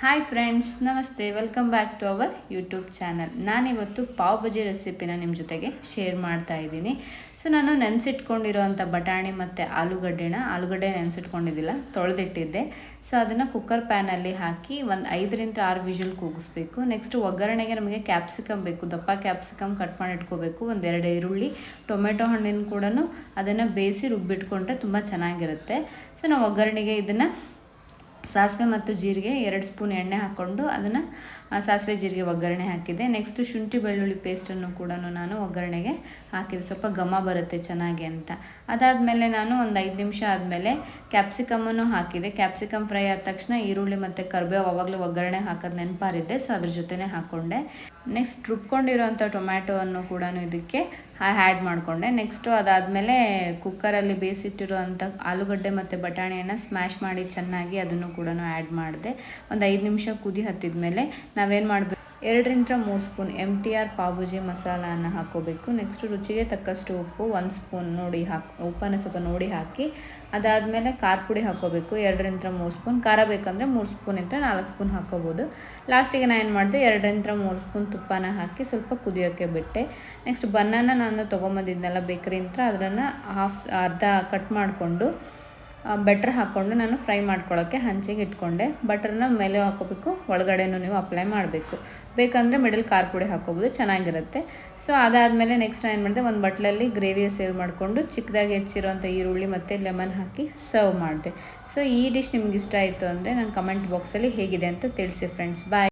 Hi friends, ನಮಸ್ತೆ. Welcome back to our YouTube channel. ನಾನಿವತ್ತು ಪಾವ್ ಬಜಿ ರೆಸಿಪಿನ ನಿಮ್ಮ ಜೊತೆಗೆ ಶೇರ್ ಮಾಡ್ತಾ ಇದ್ದೀನಿ. ಸೊ ನಾನು ನೆನೆಸಿಟ್ಕೊಂಡಿರೋವಂಥ ಬಟಾಣಿ ಮತ್ತು ಆಲೂಗಡ್ಡೆ ನೆನೆಸಿಟ್ಕೊಂಡಿದ್ದಿಲ್ಲ, ತೊಳೆದಿಟ್ಟಿದ್ದೆ. ಸೊ ಅದನ್ನು ಕುಕ್ಕರ್ ಪ್ಯಾನಲ್ಲಿ ಹಾಕಿ ಒಂದು 5ರಿಂದ 6 ವಿಷಲ್ ಕೂಗಿಸ್ಬೇಕು. ನೆಕ್ಸ್ಟ್ ಒಗ್ಗರಣೆಗೆ ನಮಗೆ ಕ್ಯಾಪ್ಸಿಕಮ್ ಬೇಕು, ದಪ್ಪ ಕ್ಯಾಪ್ಸಿಕಮ್ ಕಟ್ ಮಾಡಿ ಇಟ್ಕೋಬೇಕು. 2 ಈರುಳ್ಳಿ, ಟೊಮೆಟೊ ಹಣ್ಣಿನ ಕೂಡ ಅದನ್ನು ಬೇಯಿಸಿ ರುಬ್ಬಿಟ್ಕೊಂಡ್ರೆ ತುಂಬ ಚೆನ್ನಾಗಿರುತ್ತೆ. ಸೊ ನಾವು ಒಗ್ಗರಣೆಗೆ ಇದನ್ನು ಸಾಸಿವೆ ಮತ್ತು ಜೀರಿಗೆ 2 ಸ್ಪೂನ್ ಎಣ್ಣೆ ಹಾಕ್ಕೊಂಡು ಅದನ್ನು ಸಾಸಿವೆ ಜೀರಿಗೆ ಒಗ್ಗರಣೆ ಹಾಕಿದೆ. ನೆಕ್ಸ್ಟು ಶುಂಠಿ ಬೆಳ್ಳುಳ್ಳಿ ಪೇಸ್ಟನ್ನು ಕೂಡ ನಾನು ಒಗ್ಗರಣೆಗೆ ಹಾಕಿದೆ, ಸ್ವಲ್ಪ ಘಮ ಬರುತ್ತೆ ಚೆನ್ನಾಗಿ ಅಂತ. ಅದಾದಮೇಲೆ ನಾನು ಒಂದು 5 ನಿಮಿಷ ಆದಮೇಲೆ ಕ್ಯಾಪ್ಸಿಕಮನ್ನು ಹಾಕಿದೆ. ಕ್ಯಾಪ್ಸಿಕಮ್ ಫ್ರೈ ಆದ ತಕ್ಷಣ ಈರುಳ್ಳಿ ಮತ್ತು ಕರಿಬೇವು ಆವಾಗಲೇ ಒಗ್ಗರಣೆ ಹಾಕೋದು ನೆನಪಾರಿದ್ದೆ, ಸೊ ಅದ್ರ ಜೊತೆನೇ ಹಾಕ್ಕೊಂಡೆ. ನೆಕ್ಸ್ಟ್ ರುಬ್ಕೊಂಡಿರೋಂಥ ಟೊಮ್ಯಾಟೊವನ್ನು ಕೂಡ ಇದಕ್ಕೆ ಆ್ಯಡ್ ಮಾಡಿಕೊಂಡೆ. ನೆಕ್ಸ್ಟು ಅದಾದಮೇಲೆ ಕುಕ್ಕರಲ್ಲಿ ಬೇಯಿಸಿಟ್ಟಿರುವಂಥ ಆಲೂಗಡ್ಡೆ ಮತ್ತು ಬಟಾಣಿಯನ್ನು ಸ್ಮ್ಯಾಶ್ ಮಾಡಿ ಚೆನ್ನಾಗಿ ಅದನ್ನು ಕೂಡ ಆ್ಯಡ್ ಮಾಡಿದೆ. ಒಂದು 5 ನಿಮಿಷ ಕುದಿ ಹತ್ತಿದ ಮೇಲೆ ನಾವೇನು ಮಾಡಬೇಕು, 2ರಿಂದ 3 ಸ್ಪೂನ್ MTR ಪಾವ್ ಭಾಜಿ ಮಸಾಲಾನ ಹಾಕ್ಕೋಬೇಕು. ನೆಕ್ಸ್ಟು ರುಚಿಗೆ ತಕ್ಕಷ್ಟು ಉಪ್ಪು 1 ಸ್ಪೂನ್ ಉಪ್ಪನ್ನು ಸ್ವಲ್ಪ ನೋಡಿ ಹಾಕಿ. ಅದಾದಮೇಲೆ ಖಾರ ಪುಡಿ ಹಾಕ್ಕೋಬೇಕು 2ರಿಂದ 3 ಸ್ಪೂನ್. ಖಾರ ಬೇಕಂದರೆ 3 ಸ್ಪೂನಿಂದ 4 ಸ್ಪೂನ್ ಹಾಕ್ಕೋಬೋದು. ಲಾಸ್ಟಿಗೆ ನಾನು ಏನು ಮಾಡಿದೆ, 2ರಿಂದ 3 ಸ್ಪೂನ್ ತುಪ್ಪನ ಹಾಕಿ ಸ್ವಲ್ಪ ಕುದಿಯೋಕ್ಕೆ ಬಿಟ್ಟೆ. ನೆಕ್ಸ್ಟ್ ಬನ್ನನ್ನು ನಾನು ತೊಗೊಂಬಂದಿದ್ನಲ್ಲ ಬೇಕರಿಯಿಂದ, ಅದನ್ನು ಅರ್ಧ ಕಟ್ ಮಾಡಿಕೊಂಡು ಬಟರ್ ಹಾಕ್ಕೊಂಡು ನಾನು ಫ್ರೈ ಮಾಡ್ಕೊಳ್ಳೋಕ್ಕೆ ಹಂಚಿಗೆ ಇಟ್ಕೊಂಡೆ. ಬಟರ್ನ ಮೇಲೆ ಹಾಕ್ಕೋಬೇಕು, ಒಳಗಡೆನೂ ನೀವು ಅಪ್ಲೈ ಮಾಡಬೇಕು. ಬೇಕಂದರೆ ಮಿಡಲ್ ಖಾರ ಪುಡಿ ಹಾಕ್ಕೋಬೋದು, ಚೆನ್ನಾಗಿರುತ್ತೆ. ಸೊ ಅದಾದಮೇಲೆ ನೆಕ್ಸ್ಟ್ ಏನು ಮಾಡಿದೆ, ಒಂದು ಬಟ್ಲಲ್ಲಿ ಗ್ರೇವಿಯ ಸೇವ್ ಮಾಡಿಕೊಂಡು ಚಿಕ್ಕದಾಗಿ ಹೆಚ್ಚಿರೋಂಥ ಈರುಳ್ಳಿ ಮತ್ತು ಲೆಮನ್ ಹಾಕಿ ಸರ್ವ್ ಮಾಡಿದೆ. ಸೊ ಈ ಡಿಶ್ ನಿಮ್ಗೆ ಇಷ್ಟ ಆಯಿತು ಅಂದರೆ ನನ್ನ ಕಮೆಂಟ್ ಬಾಕ್ಸಲ್ಲಿ ಹೇಗಿದೆ ಅಂತ ತಿಳಿಸಿ ಫ್ರೆಂಡ್ಸ್. ಬಾಯ್.